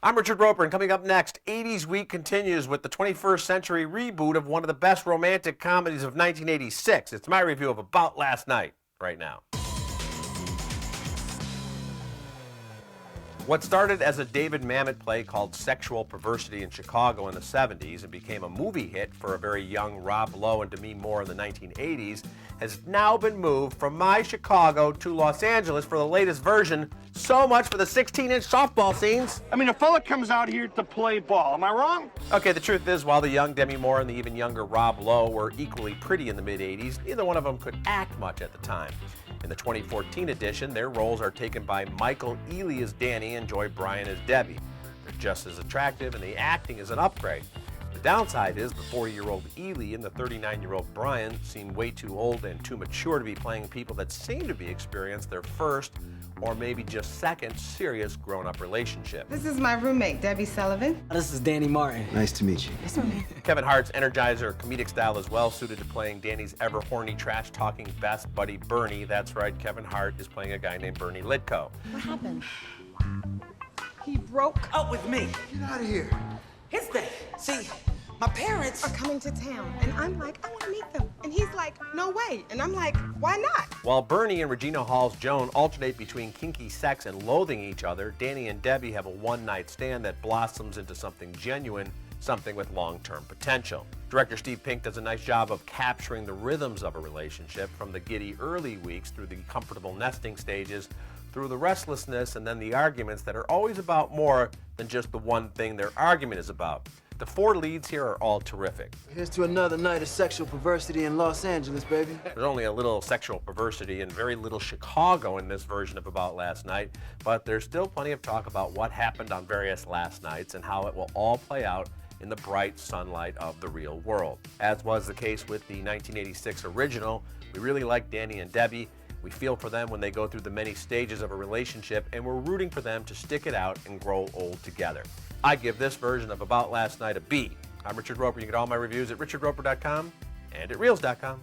I'm Richard Roeper, and coming up next, 80s Week continues with the 21st century reboot of one of the best romantic comedies of 1986. It's my review of About Last Night, right now. What started as a David Mamet play called Sexual Perversity in Chicago in the 70s and became a movie hit for a very young Rob Lowe and Demi Moore in the 1980s has now been moved from my Chicago to Los Angeles for the latest version. So much for the 16-inch softball scenes. I mean, a fella comes out here to play ball. Am I wrong? Okay, the truth is, while the young Demi Moore and the even younger Rob Lowe were equally pretty in the mid-80s, neither one of them could act much at the time. In the 2014 edition, their roles are taken by Michael Ealy as Danny and Joy Bryan as Debbie. They're just as attractive, and the acting is an upgrade. The downside is the 40-year-old Ealy and the 39-year-old Bryan seem way too old and too mature to be playing people that seem to be experienced their first or maybe just second serious grown-up relationship. This is my roommate, Debbie Sullivan. This is Danny Martin. Nice to meet you. Nice to meet you. Kevin Hart's Energizer comedic style is well suited to playing Danny's ever-horny, trash-talking best buddy Bernie. That's right, Kevin Hart is playing a guy named Bernie Lidko. What happened? He broke Up with me. Get out of here. His thing. See, my parents are coming to town, and I'm like, I want to meet them. And he's like, no way. And I'm like, why not? While Bernie and Regina Hall's Joan alternate between kinky sex and loathing each other, Danny and Debbie have a one-night stand that blossoms into something genuine, something with long-term potential. Director Steve Pink does a nice job of capturing the rhythms of a relationship, from the giddy early weeks through the comfortable nesting stages, through the restlessness and then the arguments that are always about more than just the one thing their argument is about. The four leads here are all terrific. Here's to another night of sexual perversity in Los Angeles, baby. There's only a little sexual perversity and very little Chicago in this version of About Last Night, but there's still plenty of talk about what happened on various last nights and how it will all play out in the bright sunlight of the real world. As was the case with the 1986 original, we really like Danny and Debbie. We feel for them when they go through the many stages of a relationship, and we're rooting for them to stick it out and grow old together. I give this version of About Last Night a B. I'm Richard Roeper. You can get all my reviews at richardroeper.com and at reels.com.